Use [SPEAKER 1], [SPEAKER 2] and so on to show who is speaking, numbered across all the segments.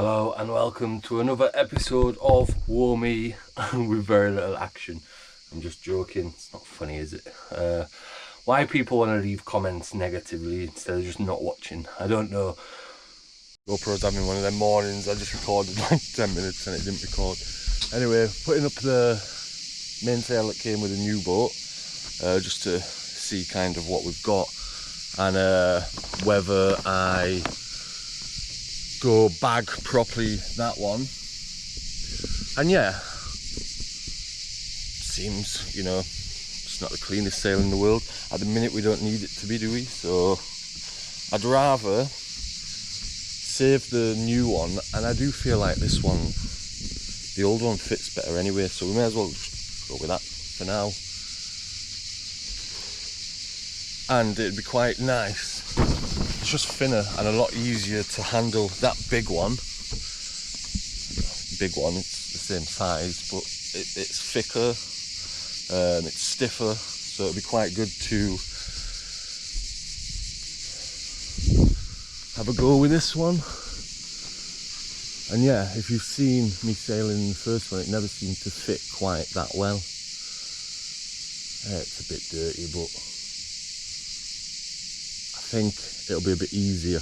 [SPEAKER 1] Hello and welcome to another episode of War Me with very little action. I'm just joking, it's not funny, is it? Why people want to leave comments negatively instead of just not watching, I don't know. GoPro's having one of them mornings. I just recorded like 10 minutes and it didn't record. Anyway, putting up the mainsail that came with a new boat, just to see kind of what we've got and whether I go bag properly that one. And yeah, seems, you know, it's not the cleanest sail in the world. At the minute we don't need it to be, do we? So I'd rather save the new one, and I do feel like this one, the old one, fits better anyway, so we may as well just go with that for now. And it'd be quite nice. It's just thinner and a lot easier to handle. That big one, it's the same size, but it's thicker, it's stiffer, so it'd be quite good to have a go with this one. And yeah, if you've seen me sailing the first one, it never seemed to fit quite that well. It's a bit dirty, but I think it'll be a bit easier.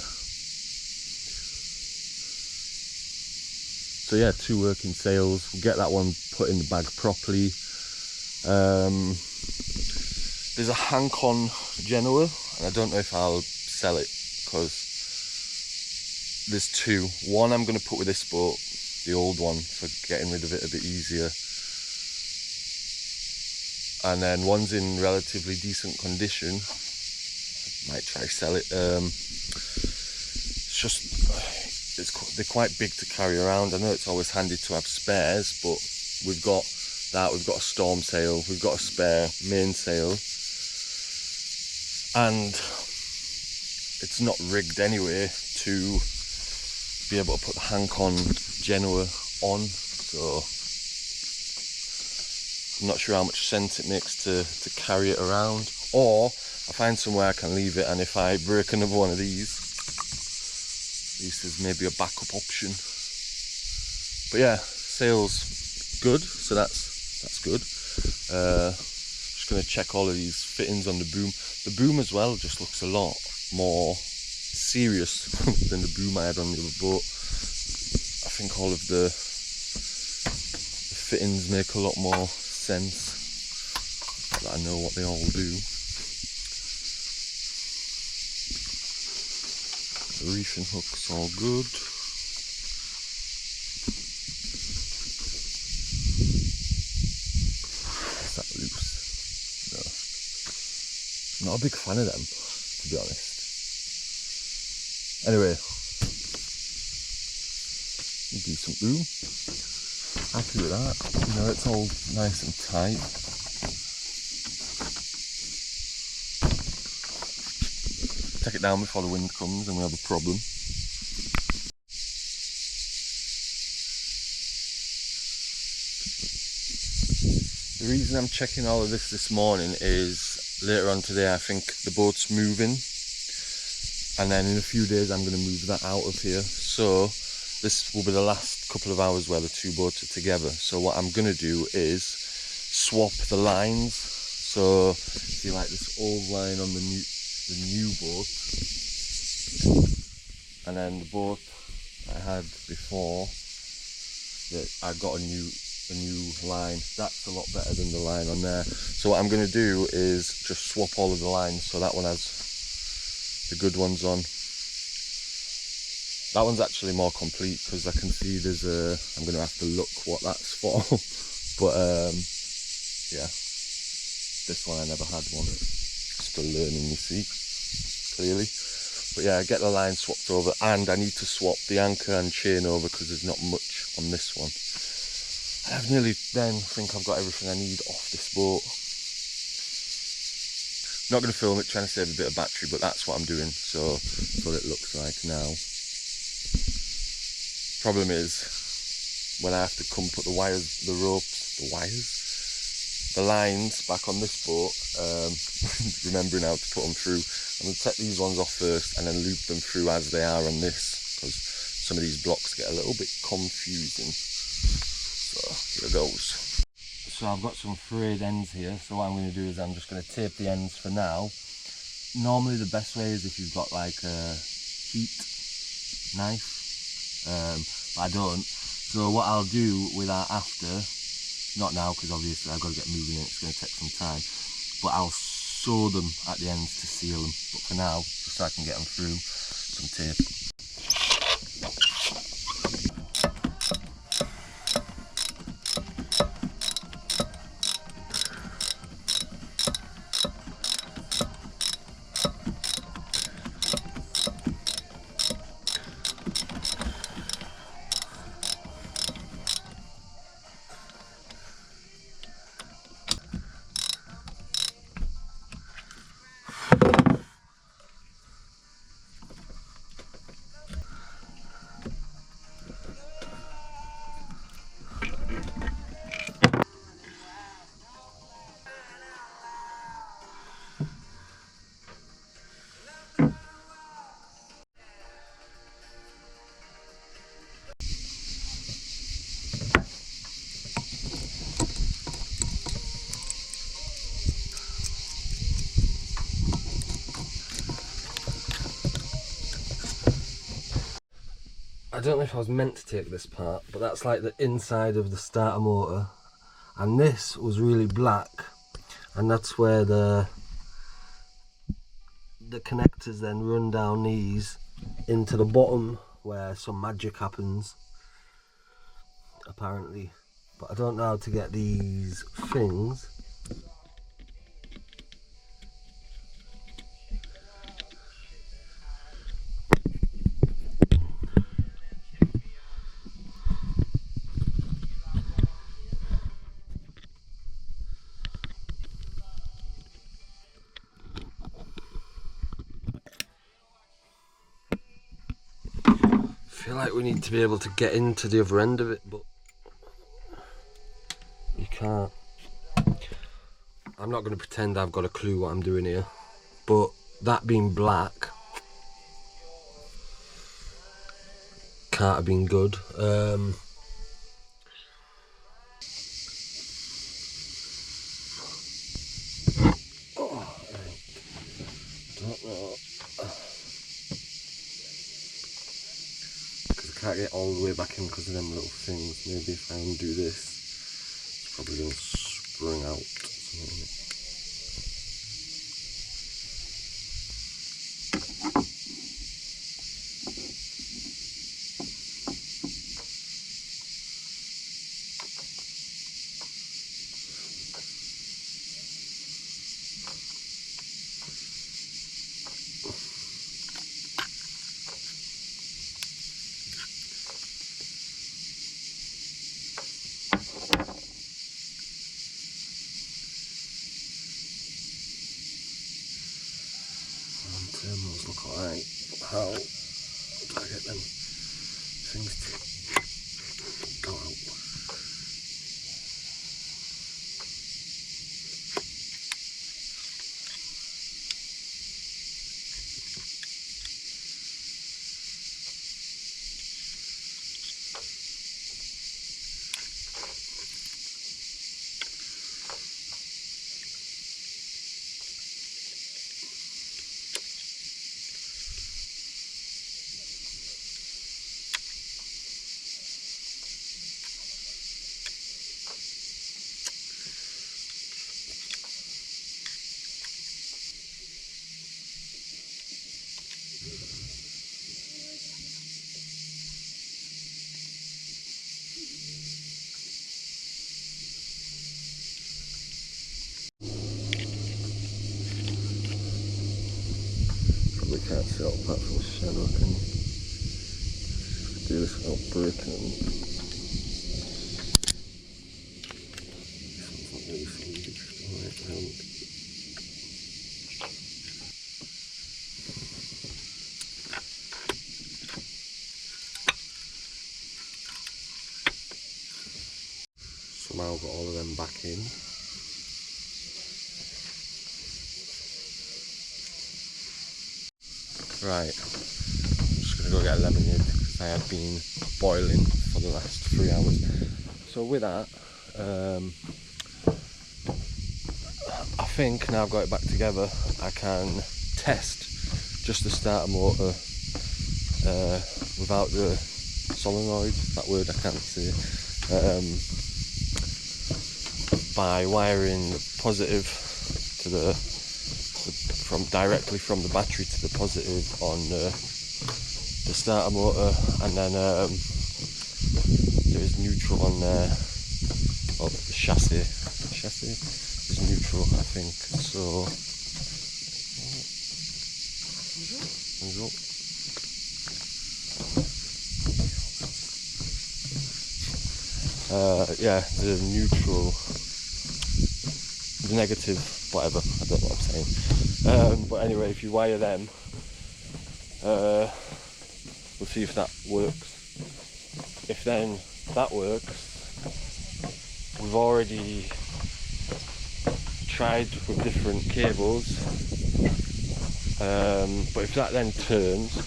[SPEAKER 1] So yeah, 2 working sails. We'll get that one put in the bag properly. There's a Hancon Genoa, and I don't know if I'll sell it because there's 2. One I'm going to put with this boat, the old one, for getting rid of it a bit easier. And then one's in relatively decent condition. Might try sell it. It's just they're quite big to carry around. I know it's always handy to have spares, but we've got that. We've got a storm sail. We've got a spare mainsail, and it's not rigged anyway to be able to put the Hancon Genoa on. So I'm not sure how much sense it makes to carry it around, or I find somewhere I can leave it, and if I break another one of these, at least there's maybe a backup option. But yeah, sail's good, so that's good. Just going to check all of these fittings on the boom. The boom as well just looks a lot more serious than the boom I had on the other boat. I think all of the fittings make a lot more sense, that I know what they all do. The reefing hook's all good. Is that loose? No. Not a big fan of them, to be honest. Anyway, decent boom. Happy with that. You know, it's all nice and tight. Take it down before the wind comes and we have a problem. The reason I'm checking all of this morning is later on today I think the boat's moving, and then in a few days I'm going to move that out of here. So this will be the last couple of hours where the 2 boats are together. So what I'm going to do is swap the lines. So see, like this old line on the new boat, and then the boat I had before, that I got a new line. That's a lot better than the line on there. So what I'm going to do is just swap all of the lines, so that one has the good ones on. That one's actually more complete because I can see there's a, I'm going to have to look what that's for. But yeah, this one I never had one. Still learning, you see, clearly. But yeah, get the line swapped over, and I need to swap the anchor and chain over because there's not much on this one. I've nearly then think I've got everything I need off this boat. Not going to film it, trying to save a bit of battery, but that's what I'm doing. So that's what it looks like now. Problem is, when I have to come put the lines back on this boat, remembering how to put them through, I'm going to take these ones off first and then loop them through as they are on this, because some of these blocks get a little bit confusing. So here goes. So I've got some frayed ends here, so what I'm going to do is I'm just going to tape the ends for now. Normally the best way is if you've got like a heat knife, but I don't. So what I'll do with that after, not now because obviously I've got to get moving and it's going to take some time, but I'll sew them at the ends to seal them. But for now, just so I can get them through, some tape. I don't know if I was meant to take this part, but that's like the inside of the starter motor, and this was really black, and that's where the connectors then run down these into the bottom where some magic happens apparently, but I don't know how to get these things. I feel like we need to be able to get into the other end of it, but you can't. I'm not going to pretend I've got a clue what I'm doing here, but that being black can't have been good. Oh, I don't know. Because I can't get all the way back in because of them little things. Maybe if I undo this, it's probably going to spring out. Terminals look alright, but how do I get them things to go out? Probably can't see all apart from the shadow, can you? Do this without breaking them. This one's not really solid, just right round. Somehow got all of them back in. Right, I'm just going to go get a lemonade. because I had been boiling for the last 3 hours. So with that, I think now I've got it back together, I can test just the starter motor without the solenoid, that word I can't say, by wiring the positive to directly from the battery to the positive on the starter motor, and then there is neutral on there. Well, the chassis is neutral, I think. So yeah, the neutral, the negative, whatever, I don't know what I'm saying. But anyway, if you wire them, we'll see if that works. If then that works, we've already tried with different cables, but if that then turns,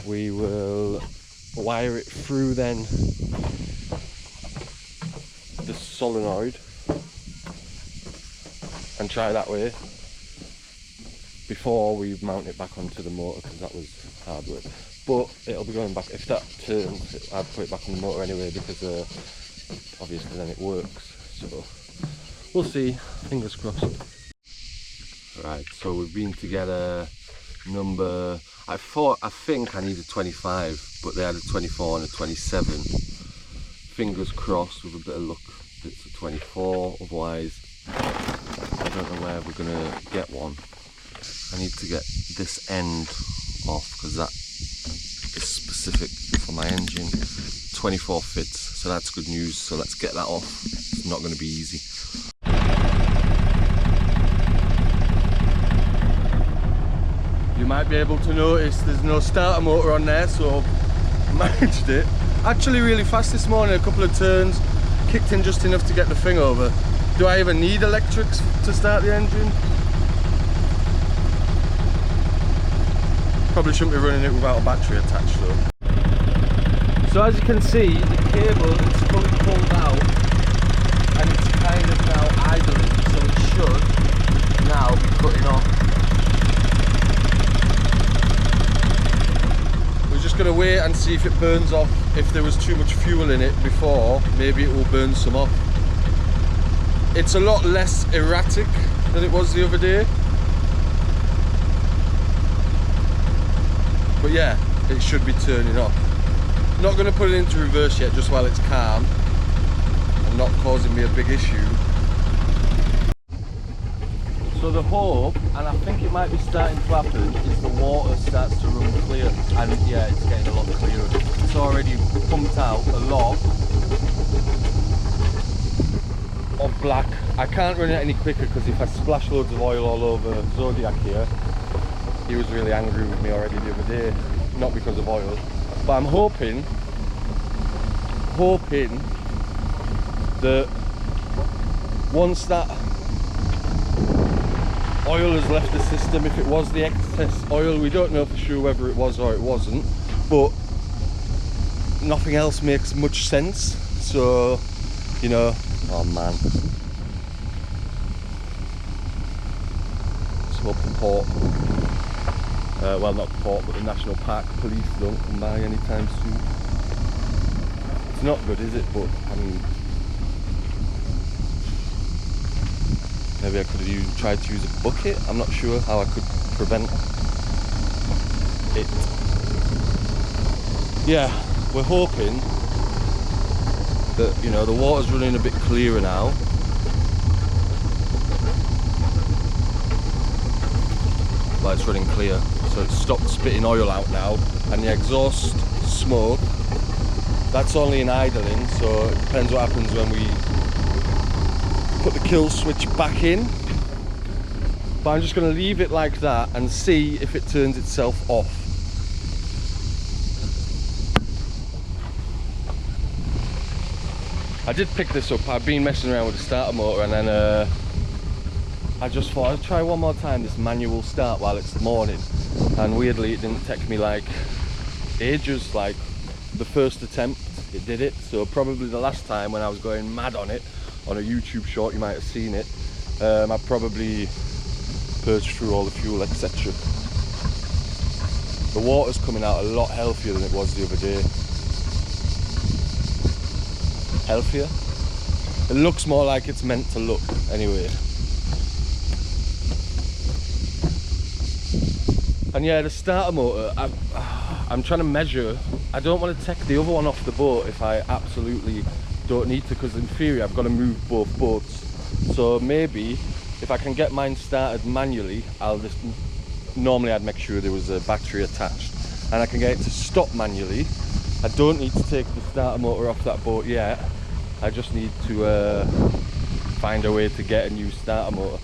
[SPEAKER 1] we will wire it through then the solenoid and try that way before we mount it back onto the motor, because that was hard work. But it'll be going back. If that turns, I'd put it back on the motor anyway, because obviously then it works. So we'll see, fingers crossed. Right, so we've been together number, I think I needed 25, but they had a 24 and a 27. Fingers crossed, with a bit of luck, it's a 24, otherwise I don't know where we're gonna get one. I need to get this end off, because that is specific for my engine. 24 fits, so that's good news. So let's get that off. It's not going to be easy. You might be able to notice there's no starter motor on there, so managed it. Actually really fast this morning, a couple of turns, kicked in just enough to get the thing over. Do I even need electrics to start the engine? Probably shouldn't be running it without a battery attached though. So as you can see, the cable is fully pulled out and it's kind of now idling, so it should now be cutting off. We're just going to wait and see if it burns off. If there was too much fuel in it before, maybe it will burn some off. It's a lot less erratic than it was the other day. But yeah, it should be turning off. Not going to put it into reverse yet, just while it's calm and not causing me a big issue. So the hope, and I think it might be starting to happen, is the water starts to run clear. And yeah, it's getting a lot clearer. It's already pumped out a lot of black. I can't run it any quicker, because if I splash loads of oil all over Zodiac here, he was really angry with me already the other day, not because of oil. But I'm hoping that once that oil has left the system, if it was the excess oil, we don't know for sure whether it was or it wasn't, but nothing else makes much sense. So, you know, oh man. Let's hope the port, well not the port, but the National Park Police don't come by anytime soon. It's not good, is it? But I mean, maybe I could have tried to use a bucket. I'm not sure how I could prevent it. Yeah, we're hoping that, you know, the water's running a bit clearer now. Well, it's running clear, so it's stopped spitting oil out now, and the exhaust smoke, that's only in idling, so it depends what happens when we put the kill switch back in. But I'm just going to leave it like that and see if it turns itself off. I did pick this up. I've been messing around with the starter motor, and then I just thought I'd try one more time this manual start while it's the morning, and weirdly it didn't take me like ages. Like the first attempt it did it, so probably the last time when I was going mad on it on a YouTube short, you might have seen it, I probably purged through all the fuel, etc. The water's coming out a lot healthier than it was the other day. Healthier? It looks more like it's meant to look anyway. And yeah, the starter motor, I'm trying to measure. I don't want to take the other one off the boat if I absolutely don't need to, because in theory I've got to move both boats. So maybe if I can get mine started manually, I'll just, normally I'd make sure there was a battery attached, and I can get it to stop manually. I don't need to take the starter motor off that boat yet. I just need to find a way to get a new starter motor.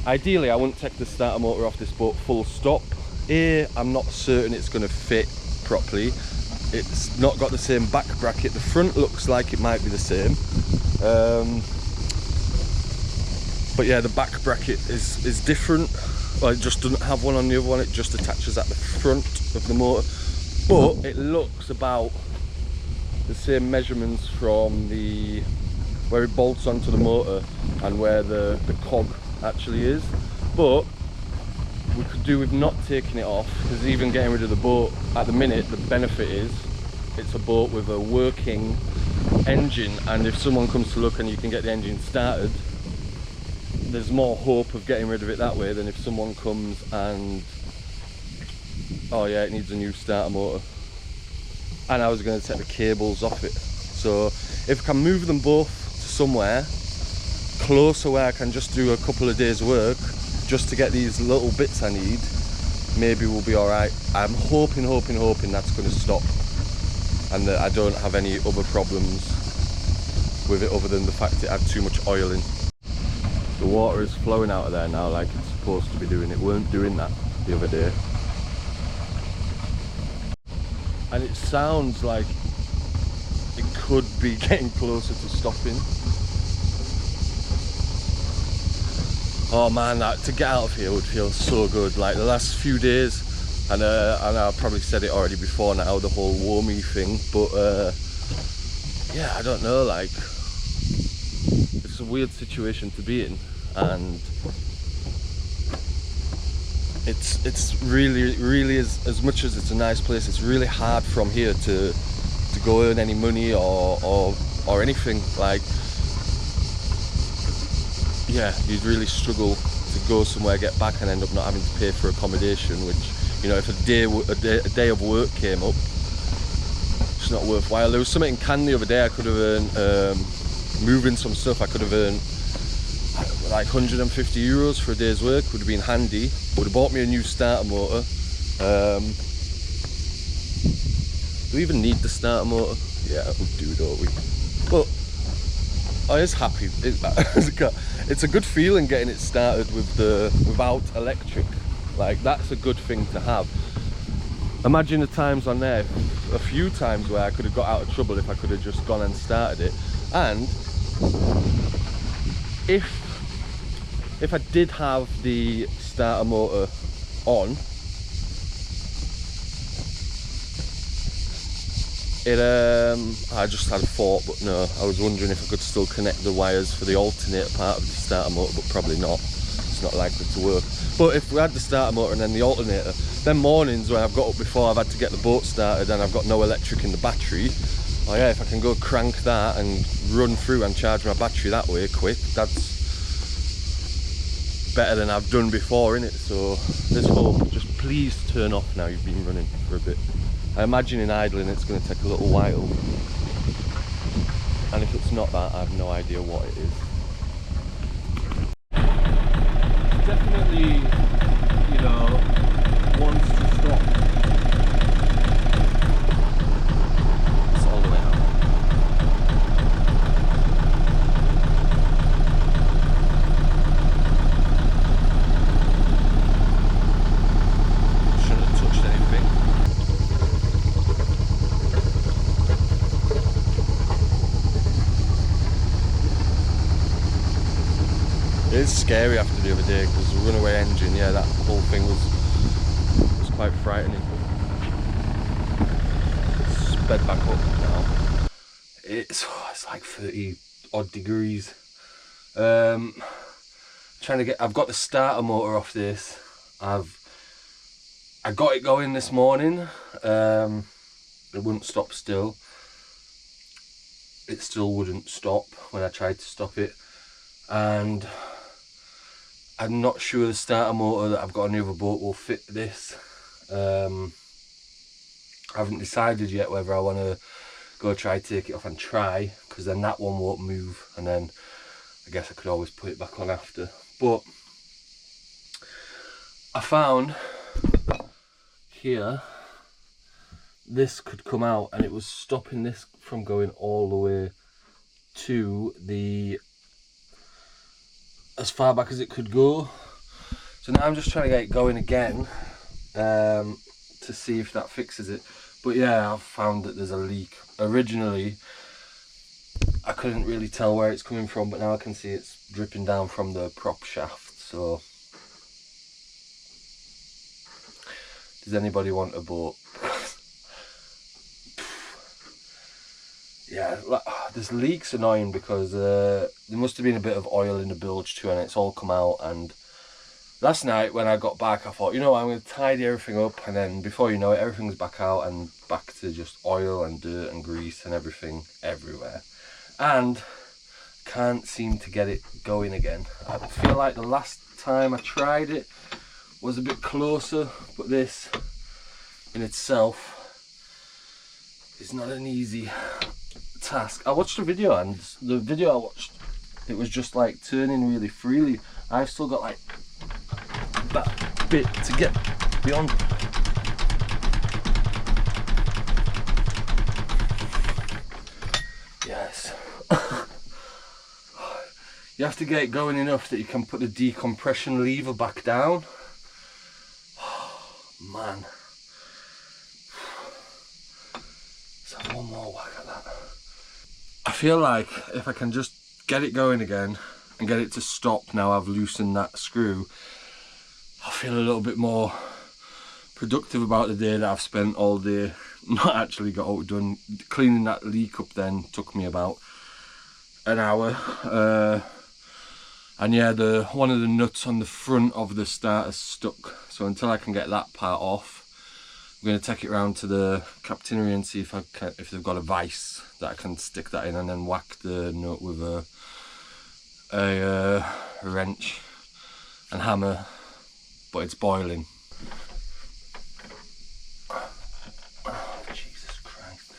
[SPEAKER 1] Ideally I wouldn't take the starter motor off this boat full stop. I'm not certain it's going to fit properly. It's not got the same back bracket. The front looks like it might be the same, but yeah, the back bracket is different. Well, it just doesn't have one on the other one, it just attaches at the front of the motor, but it looks about the same measurements from the where it bolts onto the motor and where the cog actually is. But we could do with not taking it off, because even getting rid of the boat at the minute, the benefit is it's a boat with a working engine, and if someone comes to look and you can get the engine started, there's more hope of getting rid of it that way than if someone comes and, oh yeah, it needs a new starter motor. And I was going to take the cables off it. So if I can move them both to somewhere closer where I can just do a couple of days work just to get these little bits I need, maybe we'll be alright. I'm hoping that's going to stop and that I don't have any other problems with it other than the fact it had too much oil in. The water is flowing out of there now like it's supposed to be doing. It weren't doing that the other day. And it sounds like it could be getting closer to stopping. Oh man, to get out of here would feel so good. Like the last few days, and I've probably said it already before now, the whole warmy thing, but yeah, I don't know, like it's a weird situation to be in, and it's really as much as it's a nice place, it's really hard from here to go earn any money or anything. Like, yeah, you'd really struggle to go somewhere, get back, and end up not having to pay for accommodation, which, you know, if a day of work came up, it's not worthwhile. There was something in Cannes the other day I could have earned, moving some stuff, I could have earned like 150 euros for a day's work. Would have been handy. Would have bought me a new starter motor. Do we even need the starter motor? Yeah, we do, don't we? But I was happy. It's a good feeling getting it started without electric. Like, that's a good thing to have. Imagine the times on there, a few times where I could have got out of trouble if I could have just gone and started it. And if I did have the starter motor on, I just had a thought, but no, I was wondering if I could still connect the wires for the alternator part of the starter motor, but probably not. It's not likely to work. But if we had the starter motor and then the alternator, then mornings when I've got up before I've had to get the boat started and I've got no electric in the battery, oh yeah, if I can go crank that and run through and charge my battery that way quick, that's better than I've done before, innit? So let's hope. Just please turn off now you've been running for a bit. I imagine in idling it's going to take a little while, and if it's not that, I have no idea what it is. Definitely, you know, wants to stop. It's all the way out. Shouldn't have touched anything. It's scary after the other day because the runaway engine, yeah, that whole thing was quite frightening. bed back up now. It's like 30 odd degrees. I've got the starter motor off this. I got it going this morning. It wouldn't stop still. It still wouldn't stop when I tried to stop it. And I'm not sure the starter motor that I've got on the other boat will fit this. I haven't decided yet whether I want to go try take it off and try, because then that one won't move, and then I guess I could always put it back on after. But I found here this could come out, and it was stopping this from going all the way to the as far back as it could go. So now I'm just trying to get it going again to see if that fixes it. But yeah, I've found that there's a leak. Originally I couldn't really tell where it's coming from, but now I can see it's dripping down from the prop shaft. So does anybody want a boat? Yeah, this leak's annoying because there must have been a bit of oil in the bilge too, and it's all come out. And last night when I got back, I thought, you know what, I'm going to tidy everything up, and then before you know it, everything's back out and back to just oil and dirt and grease and everything everywhere. And can't seem to get it going again. I feel like the last time I tried it was a bit closer, but this in itself is not an easy task. I watched a video, and the video I watched, it was just like turning really freely. I've still got like that bit to get beyond. Yes. You have to get it going enough that you can put the decompression lever back down. Man. Let's have one more whack at that. I feel like if I can just get it going again and get it to stop now I've loosened that screw, I feel a little bit more productive about the day that I've spent all day not actually got it done. Cleaning that leak up then took me about an hour. And yeah, one of the nuts on the front of the starter's stuck. So until I can get that part off, I'm going to take it round to the captainery and see if they've got a vice that I can stick that in, and then whack the nut with a wrench and hammer. But it's boiling. Oh, Jesus Christ.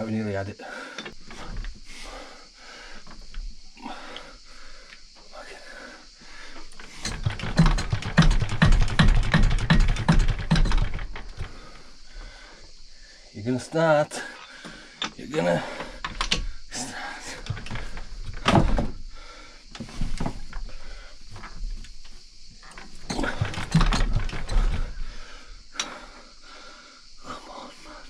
[SPEAKER 1] We nearly had it. You're gonna start. You're gonna start. Come on, man.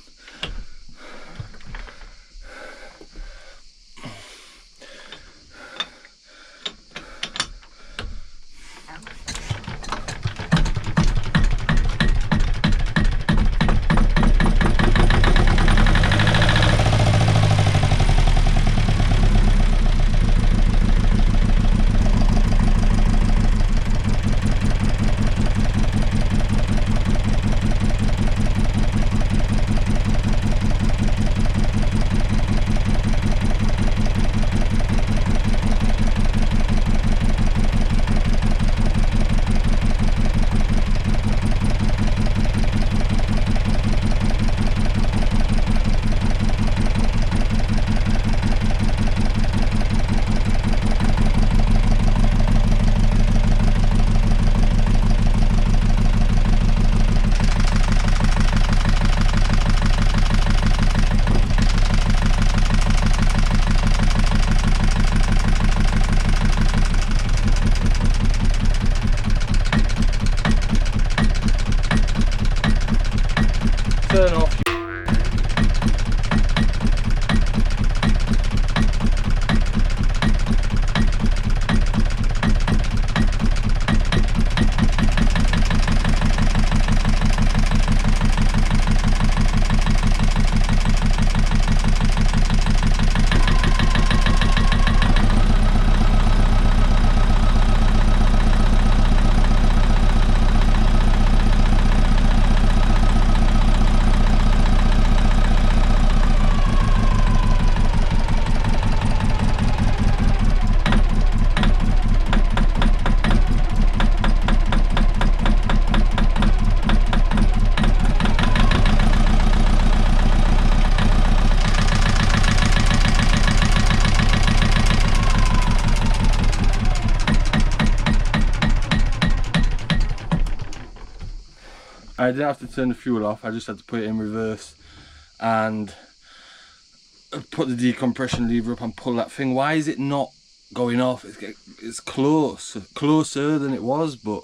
[SPEAKER 1] turn off. I didn't have to turn the fuel off, I just had to put it in reverse and put the decompression lever up and pull that thing. Why is it not going off? It's closer than it was, but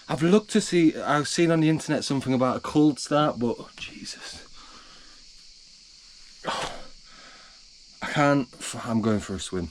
[SPEAKER 1] I've looked to see, I've seen on the internet something about a cold start, but Jesus. I can't, I'm going for a swim.